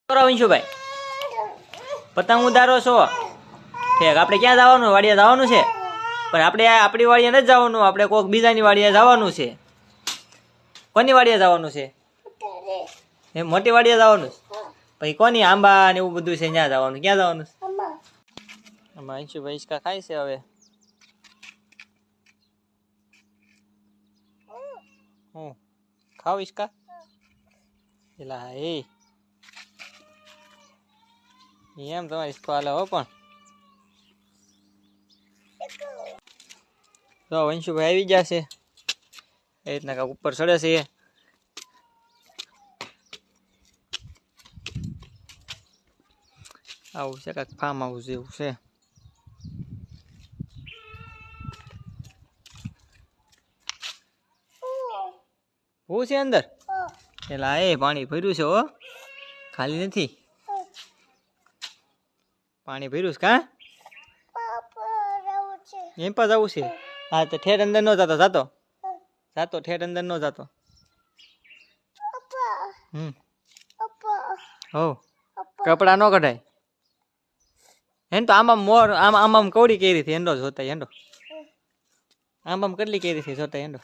કરો વિંશુભાઈ, પતંગ ઉડાડો છો? ઠીક, આપણે ક્યાં જવાનું? વાડીએ જવાનું છે, પણ આપણે આપણી વાડીએ નથી જવાનું, આપણે કોઈક બીજાની વાડીએ જવાનું છે. કોની વાડીએ જવાનું છે? એ મોટી વાડીએ જવાનું છે. પછી કોની આંબા ને એવું બધું છે ત્યાં જવાનું? ક્યાં જવાનું છે? આમાં વિંશુભાઈ હિંચકા ખાય છે હવે. હું ખાવ હિંચકા? એલા એમ તમારી હિંચકો હાલે હો. પણ તો વંશુભાઈ આવી ગયા છે, એ રીતના કાંક ઉપર ચડે છે. આવું છે કાંક ફાર્મ હાઉસ જેવું છે. હું છે અંદર? એલા પાણી ભર્યું છે હો, ખાલી નથી. પાણી ભર્યું છે કા? એમ પણ જવું છે? હા તો ઠેર અંદર નો જતો, જાતો ઠેર અંદર નો જતો. હો કપડા નો કઢાય. એમ તો આમ મોર આમ કવડી કેરી થી એંડો જોતા એંડો. આમ કેટલી કેરી થી જોતા એંડો.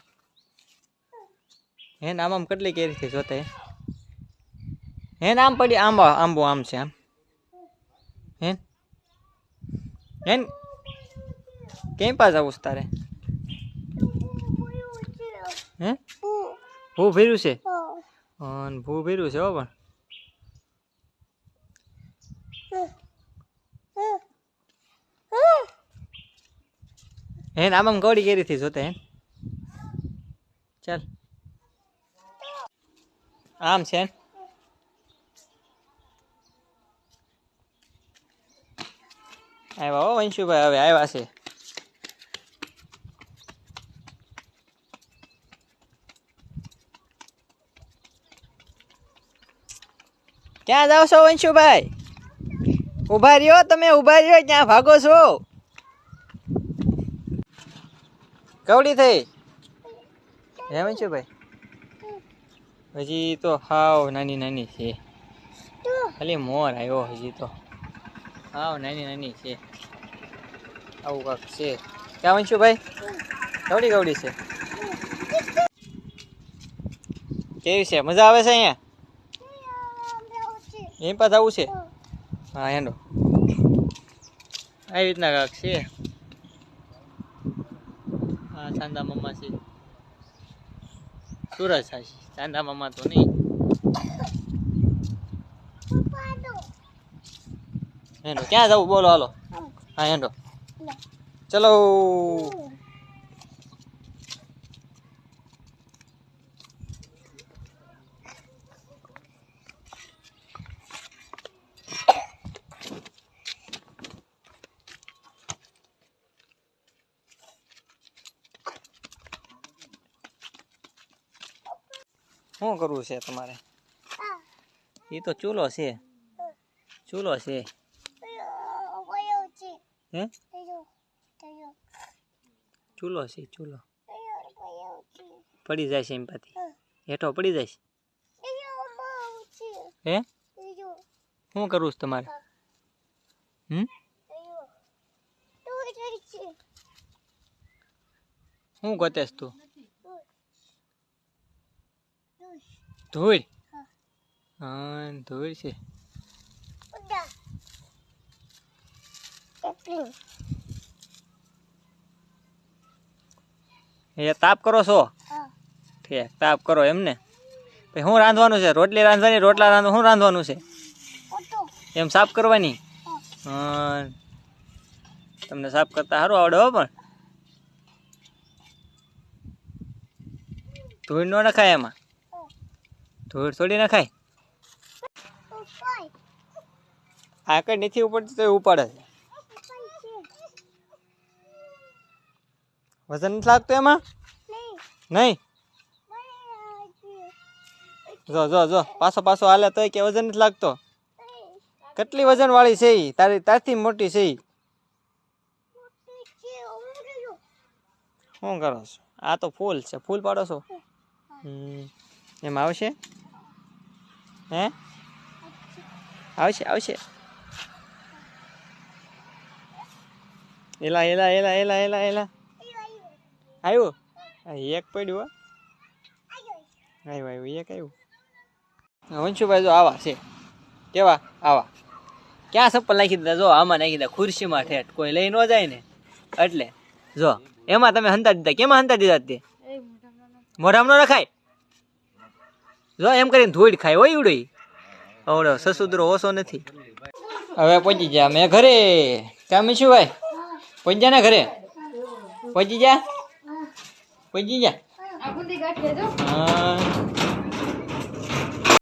હે આમ કેટલી કેરી થી જોતા હે આમ પડી આંબો આમ છે આમ. હે કેમ પાસ આવું તારે? હે ભૂ ભર્યું છે? ભૂ ભર્યું છે હો. પણ હે આમ કવડી કેરી થી જોતા હે. ચાલ આમ છે. આવ્યા હો વંશુભાઈ, હવે આવ્યા છે. ક્યાં જાવ છો વંશુભાઈ? ઉભા રહ્યો તમે, ઉભા રહ્યો. ક્યાં ભાગો છો? કવડી થઈ હે વંશુભાઈ? હજી તો હાવ નાની નાની છે, ખાલી મોર આવ્યો. હજી તો હાવ નાની નાની છે. આવું કાંક છે. ક્યાં વંશુભાઈ? કવડી કવડી છે. કેવી છે? મજા આવે છે અહીંયા? એમ પાસ આવું છે? હા હેંડો આવી રીતના કાંક છે. હા ચાંદા મામા છે. સુરજ સાચી, ચાંદા મામા તો નહીં. હેંડો ક્યાં જવું બોલો? હાલો. હા હેંડો ચલો. શું કરવું છે તમારે? એ તો ચૂલો છે, ચૂલો છે. હે ચૂલો છે, ચૂલો પડી જાય છે. એમ પાછી હેઠો પડી જાય છે. હે શું કરવું છે તમારે? શું ગોતેસ તું? ધૂળ? હા ધૂળ છે. એ તાપ કરો છો? ઠીક, તાપ કરો એમને. પછી શું રાંધવાનું છે? રોટલી રાંધવાની? રોટલા રાંધવા શું રાંધવાનું છે? એમ સાફ કરવાની? હા તમને સાફ કરતા સારું આવડે હો. પણ ધૂળ ન નખાય એમાં, ધૂળ થોડી નખાય. આ કઈ નથી ઉપડતી તો ઉપાડે છે. વજન નથી લાગતું એમાં? નહીં. જો જો જો પાછો પાછો હાલે તોય કે વજન નથી લાગતો. કેટલી વજન વાળી છે ઈ? તારથી મોટી છે ઈ. શું કરો છો? આ તો ફૂલ છે, ફૂલ પાડો છો? એમ આવશે? હે આવશે આવશે. એલા એલા એલા એલા એલા એલા આવ્યું. એક પડ્યું. આવ્યું આવ્યું એક આવ્યું. વંશુભાઈ જો આવા છે. કેવા આવા? ક્યાં ચપ્પલ નાખી દીધા? જો આમાં નાખી દીધા, ખુરશીમાં ઠેઠ. કોઈ લઈ ન જાય ને એટલે. જો એમાં તમે હંતા દીધા. કેમાં હંતા દીધા? તે મોઢામાં ન રખાય. જો એમ કરીને ધૂળ ખાય હોય ઉડો. આવડો સસુદરો ઓછો નથી. હવે પહોંચી જા મેં ઘરે. કામ શું ભાઈ? પહોંચી જા ને ઘરે. પહોંચી જા. પહોંચી જા. હા